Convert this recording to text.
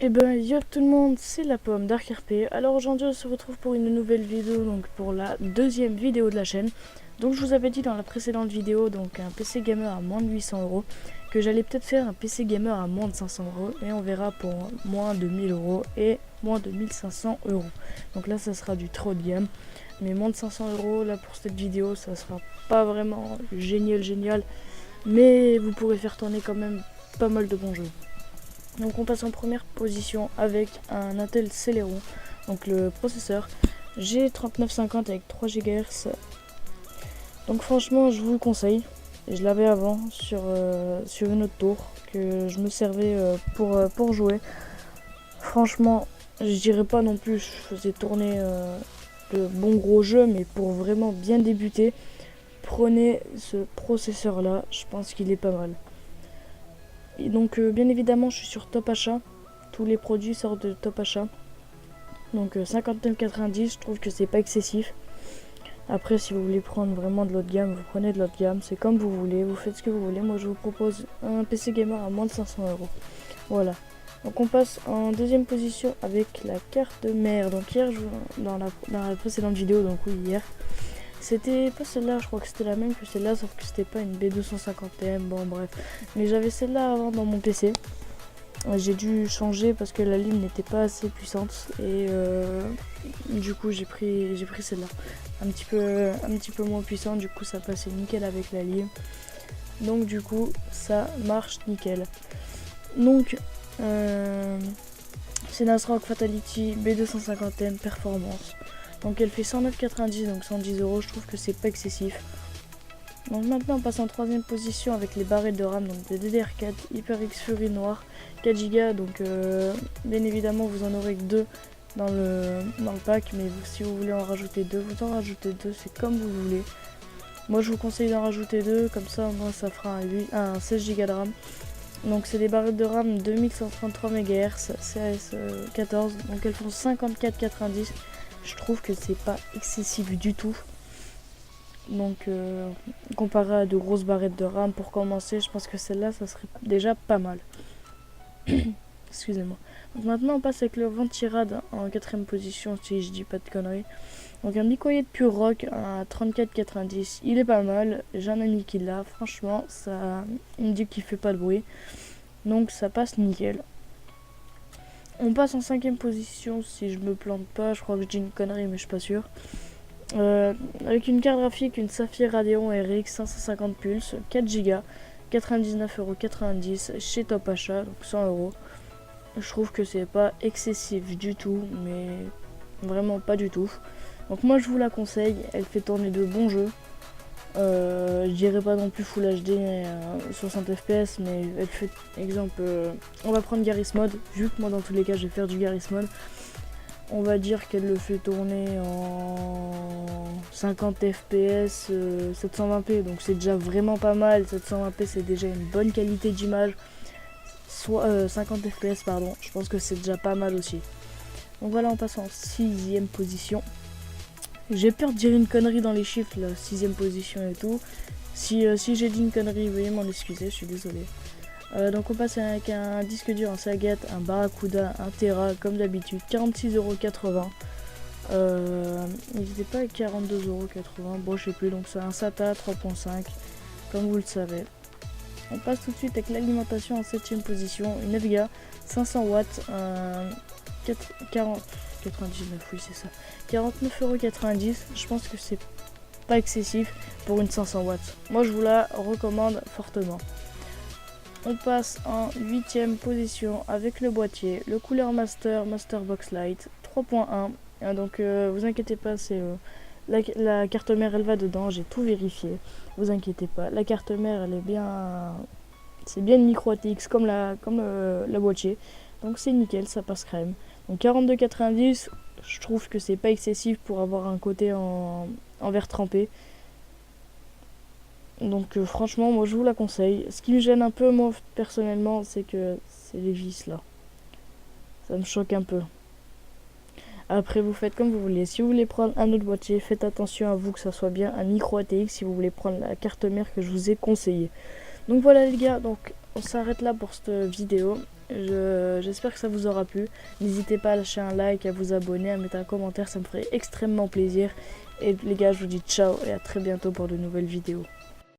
Eh ben yo tout le monde, c'est la pomme Dark RP. Alors aujourd'hui on se retrouve pour une nouvelle vidéo, donc pour la deuxième vidéo de la chaîne. Donc je vous avais dit dans la précédente vidéo, donc un PC gamer à moins de 800 €, que j'allais peut-être faire un PC gamer à moins de 500 €, et on verra pour moins de 1000 € et moins de 1500 €. Donc là ça sera du trop de gamme, mais moins de 500 € là pour cette vidéo ça sera pas vraiment génial, mais vous pourrez faire tourner quand même pas mal de bons jeux. Donc on passe en première position avec un Intel Celeron, donc le processeur G3950 avec 3 GHz. Donc franchement je vous le conseille, je l'avais avant sur une autre tour que je me servais pour jouer. Franchement je dirais pas non plus je faisais tourner de bons gros jeux, mais pour vraiment bien débuter, prenez ce processeur là, je pense qu'il est pas mal. Et donc bien évidemment je suis sur Top Achat, tous les produits sortent de Top Achat. Donc 59,90, je trouve que c'est pas excessif. Après si vous voulez prendre vraiment de l'autre gamme, vous prenez de l'autre gamme, c'est comme vous voulez, vous faites ce que vous voulez. Moi je vous propose un PC gamer à moins de 500 €. Voilà. Donc on passe en deuxième position avec la carte mère. Donc hier dans la précédente vidéo, donc oui hier, c'était pas celle-là, je crois que c'était la même que celle-là, sauf que c'était pas une B250M, bon bref. Mais j'avais celle-là avant dans mon PC. J'ai dû changer parce que la ligne n'était pas assez puissante et du coup j'ai pris celle-là. Un petit peu moins puissant, du coup ça passait nickel avec la ligne. Donc du coup ça marche nickel. Donc c'est une ASRock Fatality B250M Performance. Donc elle fait 109,90, donc 110 €, je trouve que c'est pas excessif. Donc maintenant on passe en troisième position avec les barrettes de RAM, donc des DDR4 HyperX Fury noir 4 Go, donc bien évidemment vous en aurez que 2 dans le pack, mais si vous voulez en rajouter 2, vous en rajoutez 2, c'est comme vous voulez. Moi je vous conseille d'en rajouter 2, comme ça au moins ça fera un 16 Go de RAM. Donc c'est des barrettes de RAM 2133 MHz CS14, donc elles font 54,90. Je trouve que c'est pas excessif du tout. Donc comparé à de grosses barrettes de RAM pour commencer, je pense que celle-là ça serait déjà pas mal. Excusez-moi. Donc maintenant on passe avec le Ventirad en quatrième position, si je dis pas de conneries. Donc un microyer de Pure Rock à 34,90, il est pas mal. J'ai un ami qui l'a, franchement ça, il me dit qu'il fait pas de bruit, donc ça passe nickel. On passe en cinquième position, si je me plante pas, je crois que je dis une connerie mais je suis pas sûr. Avec une carte graphique, une Sapphire Radeon RX 550 Pulse, 4 Go, 99,90 € chez Top Achat, donc 100 €. Je trouve que c'est pas excessif du tout, mais vraiment pas du tout. Donc moi je vous la conseille, elle fait tourner de bons jeux. Je dirais pas non plus Full HD 60 FPS, mais elle fait exemple, on va prendre Garry's Mod, vu que moi dans tous les cas je vais faire du Garry's Mod. On va dire qu'elle le fait tourner en 50 FPS 720p, donc c'est déjà vraiment pas mal. 720p c'est déjà une bonne qualité d'image. Soit 50 FPS pardon, je pense que c'est déjà pas mal aussi. Donc voilà, on passe en sixième position. J'ai peur de dire une connerie dans les chiffres, la sixième position et tout. Si j'ai dit une connerie, veuillez m'en excuser, je suis désolé. Donc on passe avec un disque dur, un Seagate, un Barracuda, 1 Tera comme d'habitude, 46,80 €. Il n'était pas à 42,80 €, bon je sais plus, donc c'est un SATA 3.5 comme vous le savez. On passe tout de suite avec l'alimentation en 7ème position, une FGA 500 watts, 99, oui c'est ça, 49,90 €. Je pense que c'est pas excessif pour une 500 watts. Moi je vous la recommande fortement. On passe en 8ème position avec le boîtier, le Cooler Master Box Lite 3.1. Donc vous inquiétez pas, c'est la carte mère elle va dedans, j'ai tout vérifié. Vous inquiétez pas, la carte mère elle est bien, c'est bien une micro ATX comme la boîtier. Donc c'est nickel, ça passe crème. Donc 42,90, je trouve que c'est pas excessif pour avoir un côté en verre trempé. Donc franchement moi je vous la conseille. Ce qui me gêne un peu moi personnellement, c'est que c'est les vis là. Ça me choque un peu. Après vous faites comme vous voulez. Si vous voulez prendre un autre boîtier, faites attention à vous que ça soit bien un micro ATX si vous voulez prendre la carte mère que je vous ai conseillé. Donc voilà les gars, donc on s'arrête là pour cette vidéo. J'espère que ça vous aura plu. N'hésitez pas à lâcher un like, à vous abonner, à mettre un commentaire, ça me ferait extrêmement plaisir. Et les gars, je vous dis ciao et à très bientôt pour de nouvelles vidéos.